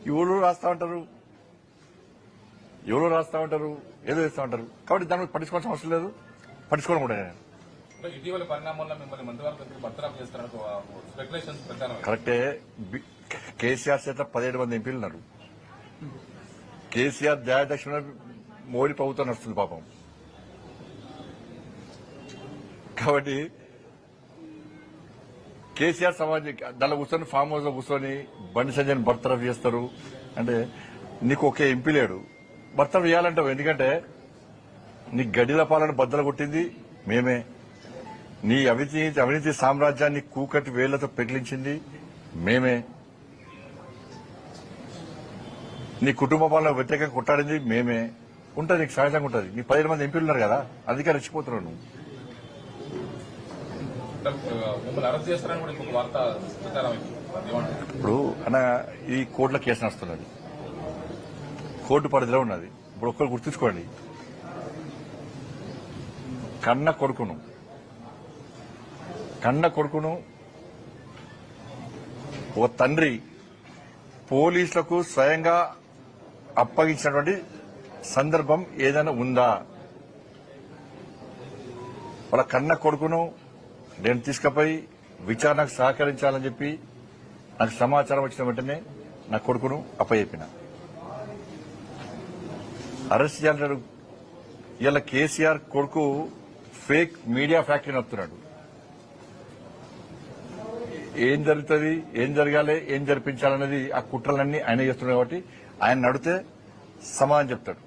ఎవరు రాస్తా ఉంటారు, ఏదో చేస్తా ఉంటారు. కాబట్టి దాని మీద పట్టించుకోవాల్సిన అవసరం లేదు, పట్టించుకోవడం కూడా ఇటీవల పరిణామాల్లో మిమ్మల్ని మంత్రివర్గ బర్తరఫ్ చేస్తారని స్పెక్యులేషన్స్ ప్రచారం. కరెక్టే. కేసీఆర్ చేత 17 మంది ఎంపీలు ఉన్నారు. కేసీఆర్ దయాదక్షిణ మోడీ ప్రభుత్వం నడుస్తుంది పాపం. కాబట్టి కేసీఆర్ సమాజం దానిలో కూర్చొని ఫామ్ హౌస్ లో కూర్చొని బండి సంజయ్ బర్తరఫ్ చేస్తారు అంటే నీకు ఒకే ఎంపీ లేడు, బర్తరఫ్ చేయాలంటావు. ఎందుకంటే నీ గడిల పాలన బద్దలు కొట్టింది మేమే, నీ అవినీతి సామ్రాజ్యాన్ని కూకటి వేళ్లతో పెకిలించింది మేమే, నీ కుటుంబ పాలన వ్యతిరేకంగా కొట్టాడింది మేమే. ఉంటుంది, నీకు సహజంగా ఉంటుంది. నీ 17 మంది ఎంపీలు ఉన్నారు కదా, అందుకే రెచ్చిపోతున్నావు నువ్వు. ఇప్పుడు అన్న ఈ కోర్టులో కేసు నడుస్తున్నది, కోర్టు పరిధిలో ఉన్నది. ఇప్పుడు ఒక్కరు గుర్తుంచుకోండి, కన్న కొడుకును ఓ తండ్రి పోలీసులకు స్వయంగా అప్పగించినటువంటి సందర్భం ఏదైనా ఉందా? వాళ్ళ కన్న కొడుకును నేను తీసుకుపోయి విచారణకు సహకరించాలని చెప్పి నాకు సమాచారం వచ్చిన వెంటనే నా కొడుకును అప్పచెప్పిన. అరెస్ట్ చేయాలంటాడు. ఇలా కేసీఆర్ కొడుకు ఫేక్ మీడియా ఫ్యాక్టరీ నడుపుతున్నాడు. ఏం జరుగుతుంది, ఏం జరగాలి, ఏం జరిపించాలనేది ఆ కుట్రలన్నీ ఆయన చేస్తున్నాడు. కాబట్టి ఆయన నడితే సమాధానం చెప్తాడు.